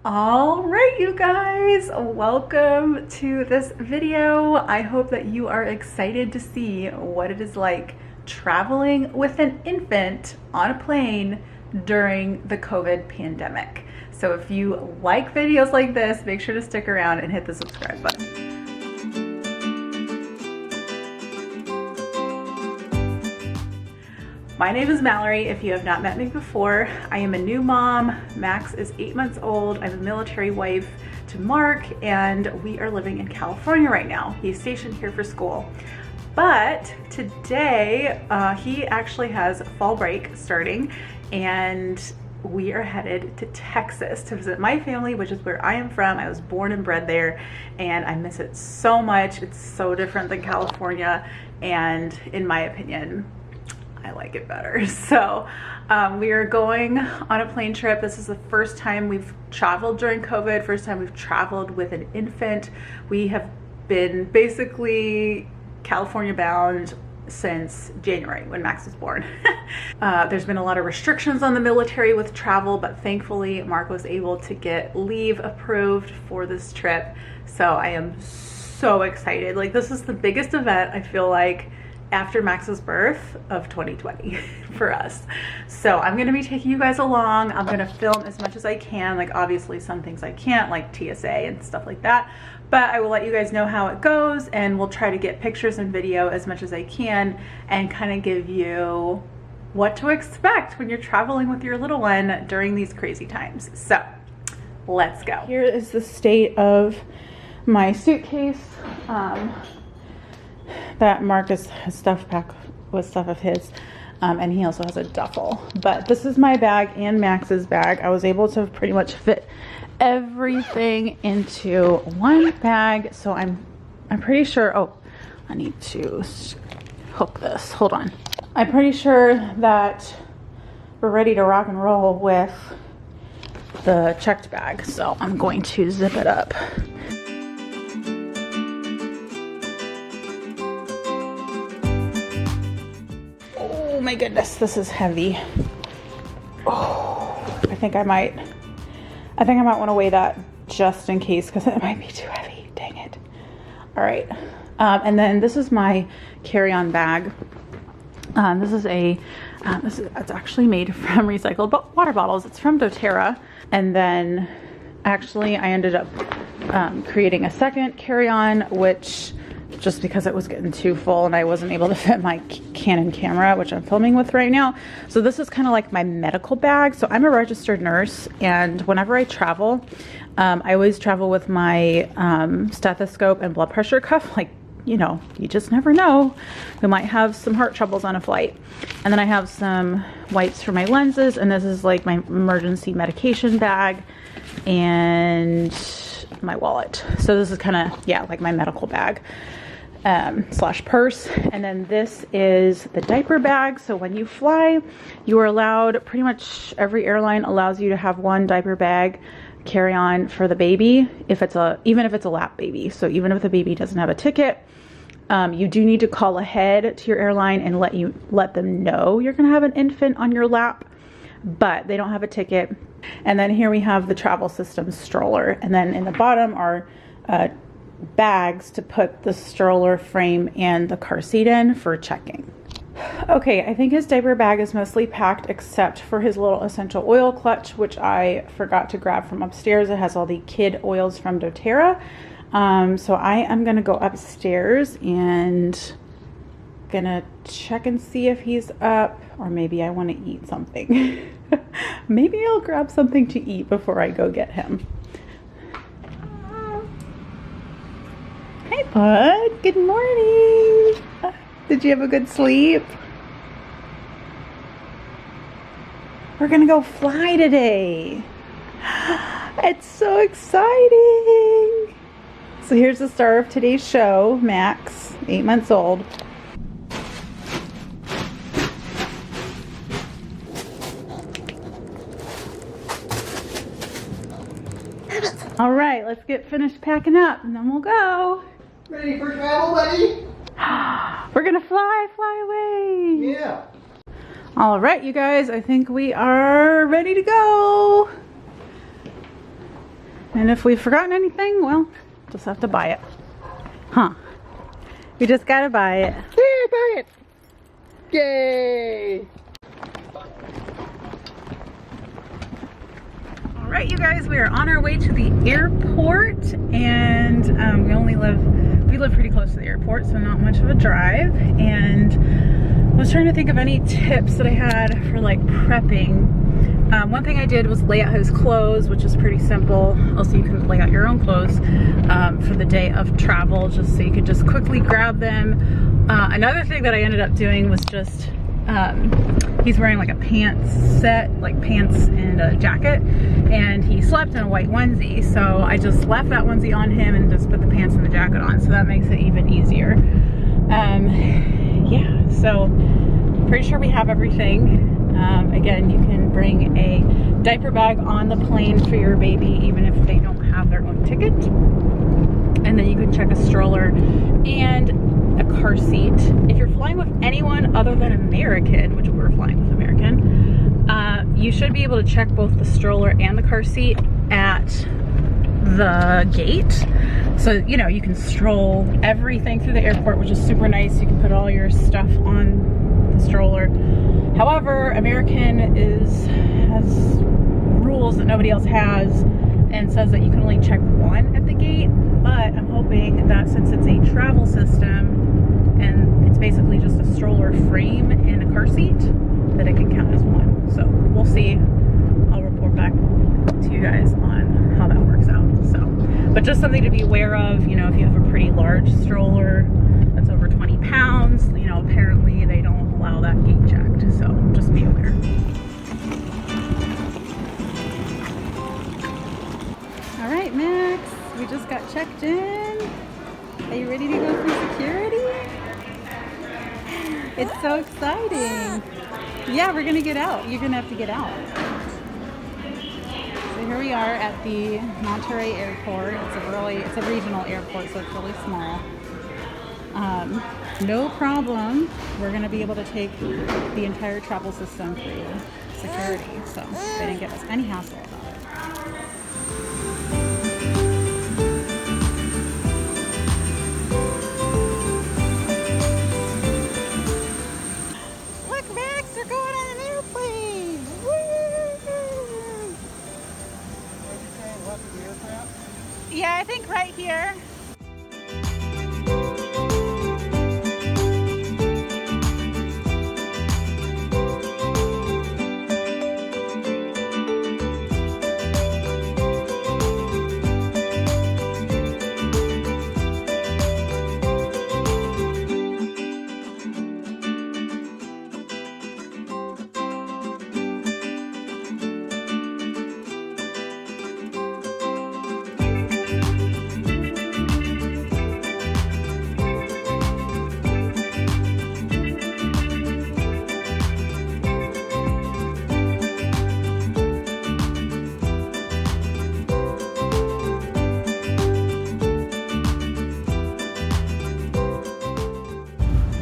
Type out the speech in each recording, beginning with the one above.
All right, you guys, welcome to this video. I hope that you are excited to see what it is like traveling with an infant on a plane during the COVID pandemic. So if you like videos like this, make sure to stick around and hit the subscribe button. My name is Mallory. If you have not met me before, I am a new mom. Max is 8 months old. I'm a military wife to Mark, and we are living in California right now. He's stationed here for school. But today, he actually has fall break starting, and we are headed to Texas to visit my family, which is where I am from. I was born and bred there, and I miss it so much. It's so different than California, and in my opinion, I like it better. So we are going on a plane trip. This is the first time we've traveled during COVID, first time we've traveled with an infant. We have been basically California bound since January when Max was born. There's been a lot of restrictions on the military with travel, but thankfully Mark was able to get leave approved for this trip. So I am so excited. Like, this is the biggest event, I feel like, after Max's birth of 2020 for us. So I'm gonna be taking you guys along. I'm gonna film as much as I can. Like, obviously some things I can't, like TSA and stuff like that, but I will let you guys know how it goes, and we'll try to get pictures and video as much as I can and kind of give you what to expect when you're traveling with your little one during these crazy times. So let's go. Here is the state of my suitcase. That Mark has stuff packed with stuff of his, and he also has a duffel. But this is my bag and Max's bag. I was able to pretty much fit everything into one bag. So I'm pretty sure, oh, I need to hook this. Hold on. I'm pretty sure that we're ready to rock and roll with the checked bag. So I'm going to zip it up. Oh my goodness, this is heavy. Oh, I think I might want to weigh that just in case, because it might be too heavy. Dang it. All right. And then this is my carry-on bag. It's actually made from recycled water bottles. It's from doTERRA. And then actually I ended up creating a second carry-on, which, just because it was getting too full and I wasn't able to fit my Canon camera, which I'm filming with right now. So this is kind of like my medical bag. So I'm a registered nurse, and whenever I travel, I always travel with my stethoscope and blood pressure cuff. Like, you know, you just never know. We might have some heart troubles on a flight. And then I have some wipes for my lenses, and this is like my emergency medication bag and my wallet. So this is kind of, yeah, like my medical bag slash purse. And then this is the diaper bag. So when you fly, you are allowed, pretty much every airline allows you to have one diaper bag carry on for the baby, even if it's a lap baby. So even if the baby doesn't have a ticket, you do need to call ahead to your airline and let them know you're gonna have an infant on your lap, but they don't have a ticket. And then here we have the travel system stroller, and then in the bottom are bags to put the stroller frame and the car seat in for checking. Okay, I think his diaper bag is mostly packed except for his little essential oil clutch, which I forgot to grab from upstairs. It has all the kid oils from doTERRA. So I am gonna go upstairs and gonna check and see if he's up, or maybe I want to eat something. Maybe I'll grab something to eat before I go get him. Hi, bud. Good morning. Did you have a good sleep? We're gonna go fly today. It's so exciting. So here's the star of today's show, Max, 8 months old. All right, let's get finished packing up and then we'll go. Ready for travel, buddy? We're gonna fly away. Yeah. All right, you guys, I think we are ready to go. And if we've forgotten anything, well, just have to buy it. Huh. We just gotta buy it. Yeah, buy it. Yay! All right, you guys, we are on our way to the airport, and we live pretty close to the airport, so not much of a drive. And I was trying to think of any tips that I had for like prepping. One thing I did was lay out his clothes, which is pretty simple. Also, you can lay out your own clothes for the day of travel, just so you could just quickly grab them. Another thing that I ended up doing was just, he's wearing like a pants set, like pants and a jacket, and he slept in a white onesie. So I just left that onesie on him and just put the pants and the jacket on. So that makes it even easier. Yeah, so pretty sure we have everything. Again, you can bring a diaper bag on the plane for your baby, even if they don't have their own ticket. And then you can check a stroller and a car seat. If you're flying with anyone other than American, which we're flying with American, you should be able to check both the stroller and the car seat at the gate. So, you know, you can stroll everything through the airport, which is super nice. You can put all your stuff on the stroller. However, American has rules that nobody else has, and says that you can only check one at the gate. But I'm hoping that since it's a travel system and it's basically just a stroller frame and a car seat, that it can count as one. So we'll see. I'll report back to you guys on how that works out. So, but just something to be aware of, you know, if you have a pretty large stroller that's over 20 pounds, you know, apparently they don't allow that gate checked. So just be aware. All right, Max, we just got checked in. Are you ready to go through security? It's so exciting. Yeah, we're gonna get out. You're gonna have to get out. So here we are at the Monterey airport. It's a regional airport, so it's really small. No problem. We're gonna be able to take the entire travel system through security, so they didn't give us any hassle about it. Look, Max, they're going on an airplane! Woo! Left of the aircraft? Yeah, I think right here.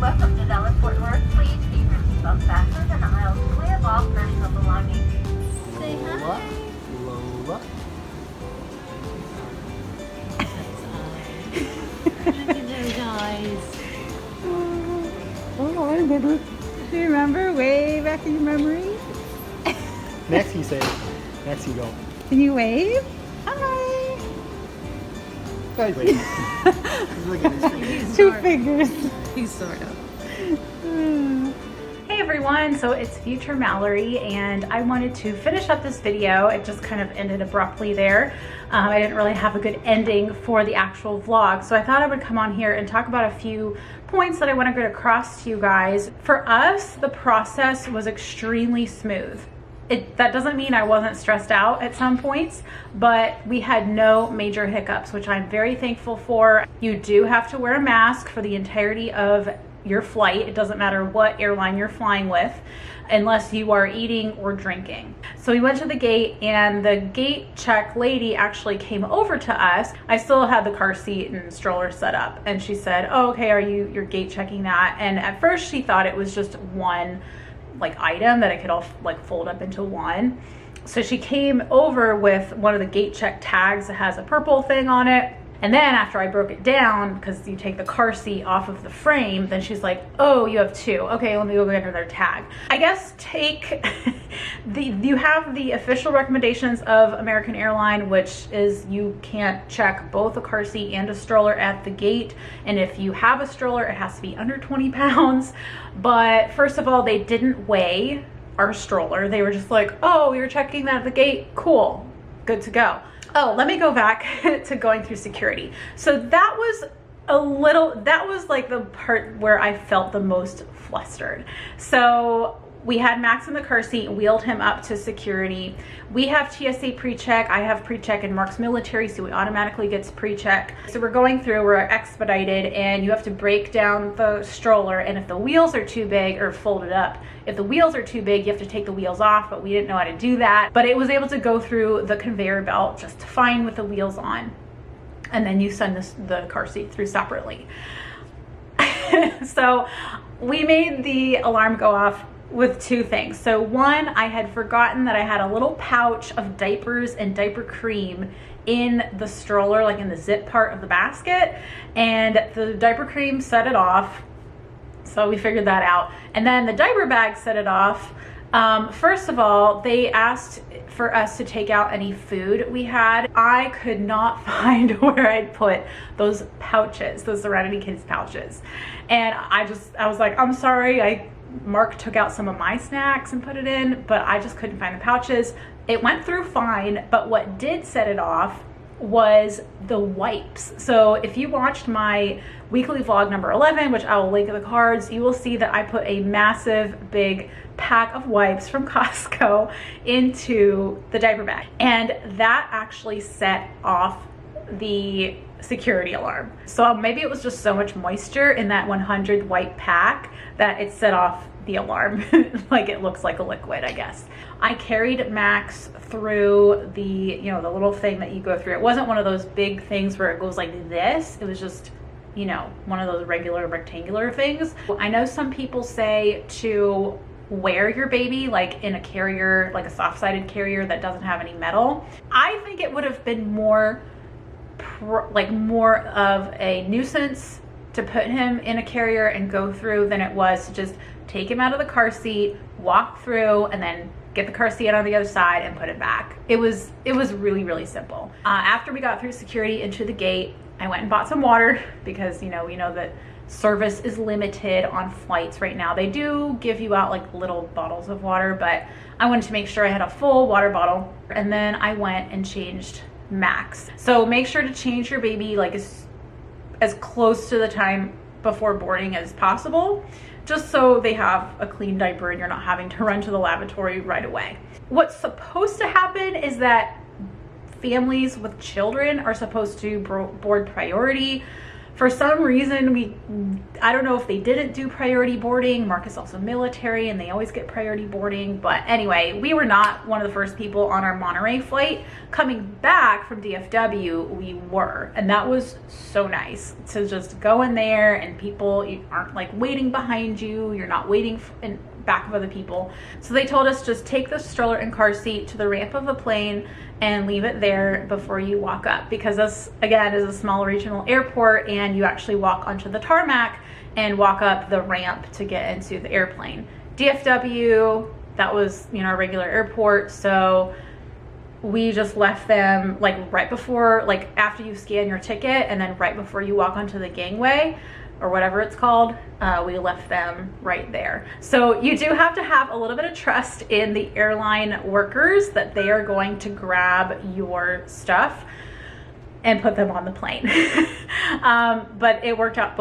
Welcome to Dallas Fort Worth. Please keep your seatbelt fastened and the aisles clear of all personal belongings. Say Lola. hi. Lola. Look at those eyes. Oh, I remember. Do you remember way back in your memory? Next you say. Next you go. Can you wave? Hi. Guys, wait. Look at his face. Two fingers. He's sort of. Hey everyone, so it's Future Mallory, and I wanted to finish up this video. It just kind of ended abruptly there. I didn't really have a good ending for the actual vlog, so I thought I would come on here and talk about a few points that I want to get across to you guys. For us, the process was extremely smooth. That doesn't mean I wasn't stressed out at some points, but we had no major hiccups, which I'm very thankful for. You do have to wear a mask for the entirety of your flight. It doesn't matter what airline you're flying with, unless you are eating or drinking. So we went to the gate, and the gate check lady actually came over to us. I still had the car seat and stroller set up, and she said, "Oh, okay, you're gate checking that?" And at first she thought it was just one like item that I could all like fold up into one. So she came over with one of the gate check tags that has a purple thing on it. And then after I broke it down, because you take the car seat off of the frame, then she's like, oh, you have 2. Okay, let me go get another tag. I guess you have the official recommendations of American Airline, which is you can't check both a car seat and a stroller at the gate. And if you have a stroller, it has to be under 20 pounds. But first of all, they didn't weigh our stroller. They were just like, oh, you're checking that at the gate? Cool, good to go. Oh, let me go back to going through security. So that was like the part where I felt the most flustered. So we had Max in the car seat, wheeled him up to security. We have TSA pre-check. I have pre-check, and Mark's military, so he automatically gets pre-check. So we're going through, we're expedited, and you have to break down the stroller, and if the wheels are too big, or fold it up, if the wheels are too big, you have to take the wheels off, but we didn't know how to do that. But it was able to go through the conveyor belt just fine with the wheels on. And then you send the car seat through separately. So we made the alarm go off with 2 things. So one, I had forgotten that I had a little pouch of diapers and diaper cream in the stroller, like in the zip part of the basket, and the diaper cream set it off. So we figured that out. And then the diaper bag set it off. First of all, they asked for us to take out any food we had. I could not find where I'd put those pouches, those Serenity Kids pouches. And I was like, I'm sorry, Mark took out some of my snacks and put it in, but I just couldn't find the pouches. It went through fine, but what did set it off was the wipes. So if you watched my weekly vlog number 11, which I will link in the cards, you will see that I put a massive big pack of wipes from Costco into the diaper bag, and that actually set off the security alarm. So maybe it was just so much moisture in that 100 wipe pack that it set off the alarm. Like it looks like a liquid, I guess. I carried Max through the, the little thing that you go through. It wasn't one of those big things where it goes like this. It was just, one of those regular rectangular things. I know some people say to wear your baby like in a carrier, like a soft-sided carrier that doesn't have any metal. I think it would have been more of a nuisance to put him in a carrier and go through than it was to just take him out of the car seat, walk through, and then get the car seat on the other side and put it back. It was really, really simple. After we got through security into the gate, I went and bought some water because, we know that service is limited on flights right now. They do give you out like little bottles of water, but I wanted to make sure I had a full water bottle. And then I went and changed Max. So make sure to change your baby like as close to the time before boarding as possible, just so they have a clean diaper and you're not having to run to the lavatory right away. What's supposed to happen is that families with children are supposed to board priority. For some reason, I don't know if they didn't do priority boarding. Mark is also military and they always get priority boarding. But anyway, we were not one of the first people on our Monterey flight. Coming back from DFW, we were. And that was so nice to just go in there and people aren't like waiting behind you. You're not waiting in back of other people. So they told us just take the stroller and car seat to the ramp of the plane and leave it there before you walk up, because this again is a small regional airport and you actually walk onto the tarmac and walk up the ramp to get into the airplane. DFW, that was our regular airport, so we just left them like right before, like after you scan your ticket and then right before you walk onto the gangway or whatever it's called, we left them right there. So you do have to have a little bit of trust in the airline workers that they are going to grab your stuff and put them on the plane. But it worked out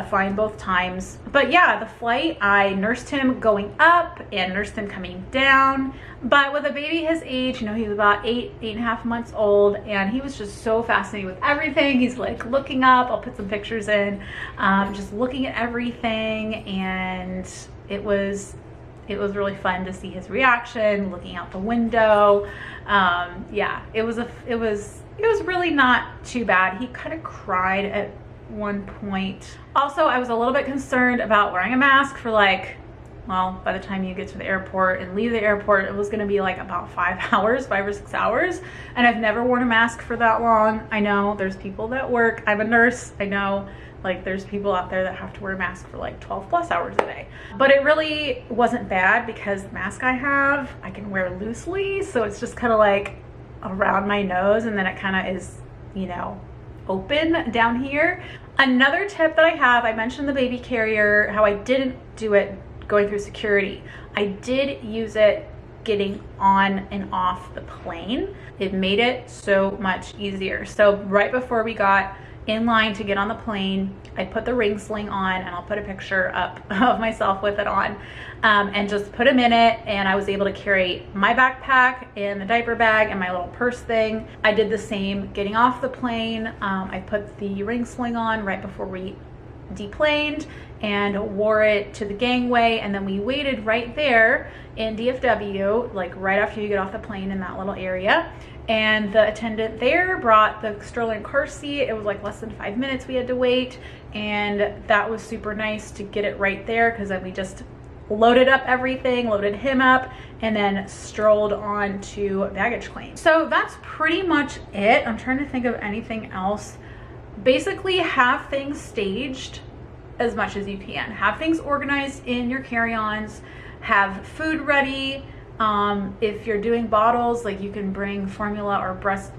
fine both times. But yeah, the flight, I nursed him going up and nursed him coming down. But with a baby his age, he was about 8.5 months old, and he was just so fascinated with everything. He's like looking up, I'll put some pictures in, just looking at everything, and it was really fun to see his reaction, looking out the window. Yeah, it was really not too bad. He kind of cried at one point. Also, I was a little bit concerned about wearing a mask for like well, by the time you get to the airport and leave the airport, it was gonna be like about 5 hours, 5 or 6 hours. And I've never worn a mask for that long. I know there's people that work, I'm a nurse, I know like there's people out there that have to wear a mask for like 12 plus hours a day. But it really wasn't bad because the mask I have, I can wear loosely. So it's just kind of like around my nose, and then it kind of is, you know, open down here. Another tip that I have, I mentioned the baby carrier, how I didn't do it going through security. I did use it getting on and off the plane. It made it so much easier. So right before we got in line to get on the plane, I put the ring sling on, and I'll put a picture up of myself with it on, and just put them in it, and I was able to carry my backpack and the diaper bag and my little purse thing. I did the same getting off the plane. I put the ring sling on right before we deplaned and wore it to the gangway, and then we waited right there in DFW, like right after you get off the plane in that little area. And the attendant there brought the stroller and car seat. It was like less than 5 minutes we had to wait, and that was super nice to get it right there, because then we just loaded up everything, loaded him up, and then strolled on to baggage claim. So that's pretty much it. I'm trying to think of anything else. Basically, have things staged as much as you can. Have things organized in your carry-ons. Have food ready. If you're doing bottles, like you can bring formula or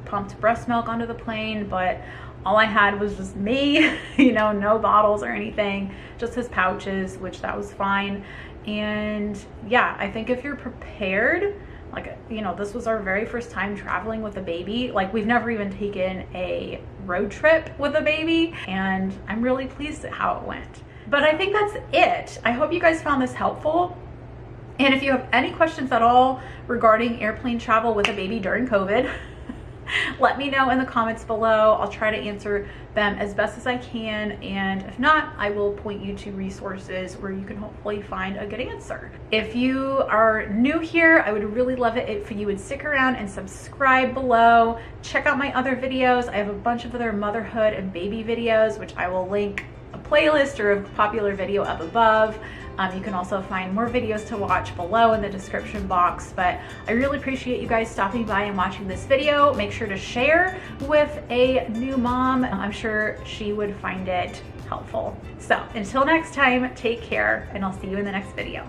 pumped breast milk onto the plane, but all I had was just me, you know, no bottles or anything, just his pouches, which that was fine. And yeah, I think if you're prepared, like, you know, this was our very first time traveling with a baby. Like, we've never even taken a road trip with a baby, and I'm really pleased at how it went. But I think that's it. I hope you guys found this helpful. And if you have any questions at all regarding airplane travel with a baby during COVID, let me know in the comments below. I'll try to answer them as best as I can, and if not, I will point you to resources where you can hopefully find a good answer. If you are new here, I would really love it if you would stick around and subscribe below. Check out my other videos. I have a bunch of other motherhood and baby videos, which I will link a playlist or a popular video up above. You can also find more videos to watch below in the description box, but I really appreciate you guys stopping by and watching this video. Make sure to share with a new mom. I'm sure she would find it helpful. So until next time, take care, and I'll see you in the next video.